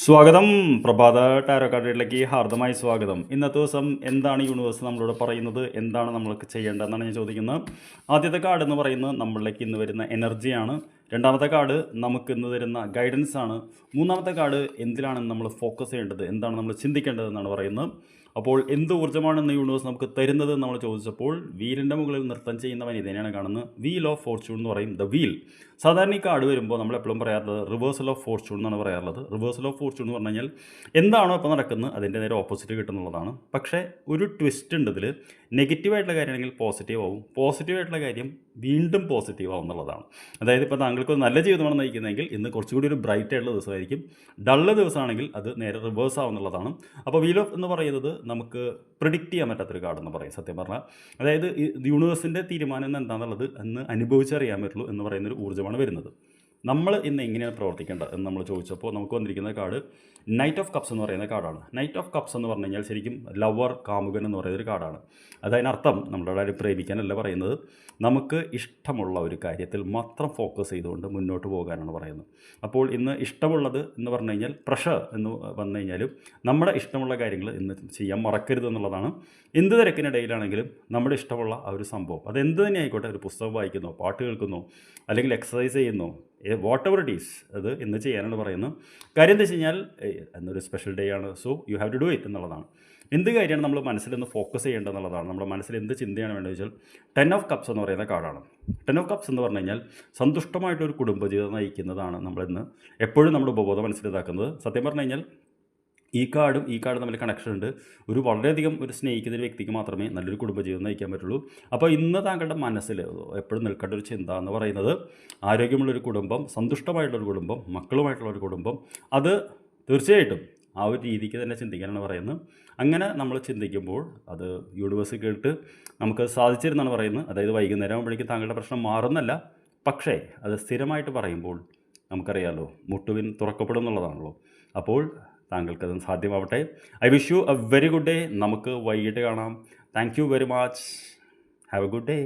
സ്വാഗതം. പ്രഭാത ടാരോ കാർഡിലേക്ക് ഹാർദമായി സ്വാഗതം. ഇന്നത്തെ ദിവസം എന്താണ് യൂണിവേഴ്സ് നമ്മളോട് പറയുന്നത്, എന്താണ് നമ്മൾക്ക് ചെയ്യേണ്ടതെന്നാണ് ഞാൻ ചോദിക്കുന്നത്. ആദ്യത്തെ കാർഡ് എന്ന് പറയുന്നത് നമ്മളിലേക്ക് ഇന്ന് വരുന്ന എനർജിയാണ്. രണ്ടാമത്തെ കാർഡ് നമുക്ക് ഇന്ന് തരുന്ന ഗൈഡൻസ് ആണ്. മൂന്നാമത്തെ കാർഡ് എന്തിലാണ് നമ്മൾ ഫോക്കസ് ചെയ്യേണ്ടത്, എന്താണ് നമ്മൾ ചിന്തിക്കേണ്ടതെന്നാണ് പറയുന്നത്. അപ്പോൾ എന്ത് ഊർജ്ജമാണ് ഇന്ന് യൂണിവേഴ്സ് നമുക്ക് തരുന്നത് നമ്മൾ ചോദിച്ചപ്പോൾ വീലിൻ്റെ മുകളിൽ നൃത്തം ചെയ്യുന്നവൻ ഇതിനെയാണ് കാണുന്നത്. വീൽ ഓഫ് ഫോർച്യൂൺ എന്ന് പറയും. The wheel. സാധാരണ ഈ കാർഡ് വരുമ്പോൾ നമ്മൾ എപ്പോഴും പറയാറുള്ളത് റിവേഴ്സൽ ഓഫ് ഫോർച്യൂൺ എന്നാണ് പറയാറുള്ളത്. റിവേഴ്സൽ ഓഫ് ഫോർച്യൂൺ എന്ന് പറഞ്ഞു കഴിഞ്ഞാൽ എന്താണോ ഇപ്പോൾ നടക്കുന്നത് അതിൻ്റെ നേരെ ഓപ്പോസിറ്റ് കിട്ടുന്നുള്ളതാണ്. പക്ഷേ ഒരു ട്വിസ്റ്റ് ഉണ്ട് ഇതിൽ. നെഗറ്റീവായിട്ടുള്ള കാര്യമാണെങ്കിൽ പോസിറ്റീവ് ആവും, പോസിറ്റീവായിട്ടുള്ള കാര്യം വീണ്ടും പോസിറ്റീവ് ആവും എന്നുള്ളതാണ്. അതായത് ഇപ്പോൾ താങ്കൾക്ക് ഒരു നല്ല ജീവിതമാണ് നയിക്കുന്നതെങ്കിൽ ഇന്ന് കുറച്ചുകൂടി ഒരു ബ്രൈറ്റ് ആയിട്ടുള്ള ദിവസമായിരിക്കും. ഡള്ള ദിവസമാണെങ്കിൽ അത് നേരെ റിവേഴ്സ് ആവുന്നുള്ളതാണ്. അപ്പോൾ വീൽ ഓഫ് എന്ന് പറയുന്നത് നമുക്ക് പ്രിഡിക്റ്റ് ചെയ്യാൻ പറ്റാത്തൊരു കാർഡെന്ന് പറയും സത്യം പറഞ്ഞാൽ. അതായത് ഈ യൂണിവേഴ്സിൻ്റെ തീരുമാനം എന്താണെന്നുള്ളത് അന്ന് അനുഭവിച്ചറിയാൻ പറ്റുള്ളൂ എന്ന് പറയുന്നൊരു ഊർജ്ജമാണ് വരുന്നത്. നമ്മൾ ഇന്ന് എങ്ങനെയാണ് പ്രവർത്തിക്കേണ്ടത് എന്ന് നമ്മൾ ചോദിച്ചപ്പോൾ നമുക്ക് വന്നിരിക്കുന്ന കാർഡ് നൈറ്റ് ഓഫ് കപ്സ് എന്ന് പറയുന്ന കാർഡാണ്. നൈറ്റ് ഓഫ് കപ്സ് എന്ന് പറഞ്ഞു കഴിഞ്ഞാൽ ശരിക്കും ലവർ, കാമുകൻ എന്ന് പറയുന്നൊരു കാർഡാണ്. അതിനർത്ഥം നമ്മുടെ ആരും പ്രേമിക്കാനല്ല പറയുന്നത്, നമുക്ക് ഇഷ്ടമുള്ള ഒരു കാര്യത്തിൽ മാത്രം ഫോക്കസ് ചെയ്തുകൊണ്ട് മുന്നോട്ട് പോകാനാണ് പറയുന്നത്. അപ്പോൾ ഇന്ന് ഇഷ്ടമുള്ളത് എന്ന് പറഞ്ഞു കഴിഞ്ഞാൽ പ്രഷർ എന്ന് വന്നു കഴിഞ്ഞാലും നമ്മുടെ ഇഷ്ടമുള്ള കാര്യങ്ങൾ ഇന്ന് ചെയ്യാൻ മറക്കരുത് എന്നുള്ളതാണ്. എന്ത് തിരക്കിനിടയിലാണെങ്കിലും നമ്മുടെ ഇഷ്ടമുള്ള ആ ഒരു സംഭവം, അതെന്ത് തന്നെ ആയിക്കോട്ടെ, ഒരു പുസ്തകം വായിക്കുന്നോ, പാട്ട് കേൾക്കുന്നോ, അല്ലെങ്കിൽ എക്സസൈസ് ചെയ്യുന്നോ, വാട്ട് എവർ ഇറ്റ് ഈസ്, അത് ഇന്ന് ചെയ്യാനാണ് പറയുന്നത്. കാര്യം എന്താ വെച്ച് കഴിഞ്ഞാൽ എന്നൊരു സ്പെഷ്യൽ ഡേ ആണ്. So you have to do it എന്നുള്ളതാണ്. എന്ത് കാര്യമാണ് നമ്മൾ മനസ്സിലൊന്ന് ഫോക്കസ് ചെയ്യേണ്ടതെന്നുള്ളതാണ്. നമ്മുടെ മനസ്സിൽ എന്ത് ചിന്തയാണ് വേണ്ടത് വെച്ചാൽ 10 ഓഫ് കപ്സ് എന്ന് പറയുന്ന കാർഡാണ്. 10 ഓഫ് കപ്സ് എന്ന് പറഞ്ഞു കഴിഞ്ഞാൽ സന്തുഷ്ടമായിട്ടൊരു കുടുംബജീവിതം നയിക്കുന്നതാണ് നമ്മളിന്ന് എപ്പോഴും നമ്മുടെ ഉപബോധം മനസ്സിലാക്കുന്നത്. സത്യം പറഞ്ഞു കഴിഞ്ഞാൽ ഈ കാർഡും തമ്മിൽ കണക്ഷൻ ഉണ്ട്. ഒരു വളരെയധികം ഒരു സ്നേഹിക്കുന്ന ഒരു വ്യക്തിക്ക് മാത്രമേ നല്ലൊരു കുടുംബജീവിതം നയിക്കാൻ പറ്റുള്ളൂ. അപ്പോൾ ഇന്ന് താങ്കളുടെ മനസ്സിൽ എപ്പോഴും നിൽക്കേണ്ട ഒരു ചിന്ത എന്ന് പറയുന്നത് ആരോഗ്യമുള്ളൊരു കുടുംബം, സന്തുഷ്ടമായിട്ടുള്ളൊരു കുടുംബം, മക്കളുമായിട്ടുള്ളൊരു കുടുംബം, അത് തീർച്ചയായിട്ടും ആ ഒരു രീതിക്ക് തന്നെ ചിന്തിക്കാനാണ് പറയുന്നത്. അങ്ങനെ നമ്മൾ ചിന്തിക്കുമ്പോൾ അത് യൂണിവേഴ്സ് കേട്ട് നമുക്ക് സാധിച്ചിരുന്നാണ് പറയുന്നത്. അതായത് വൈകുന്നേരം ആകുമ്പോഴേക്കും താങ്കളുടെ പ്രശ്നം മാറുന്നല്ല, പക്ഷേ അത് സ്ഥിരമായിട്ട് പറയുമ്പോൾ നമുക്കറിയാമല്ലോ, മുട്ടുവിൻ തുറക്കപ്പെടും എന്നുള്ളതാണല്ലോ. അപ്പോൾ താങ്കൾക്കത് സാധ്യമാവട്ടെ. I wish you a very good day. നമുക്ക് വൈകിട്ട് കാണാം. Thank you very much. Have a good day.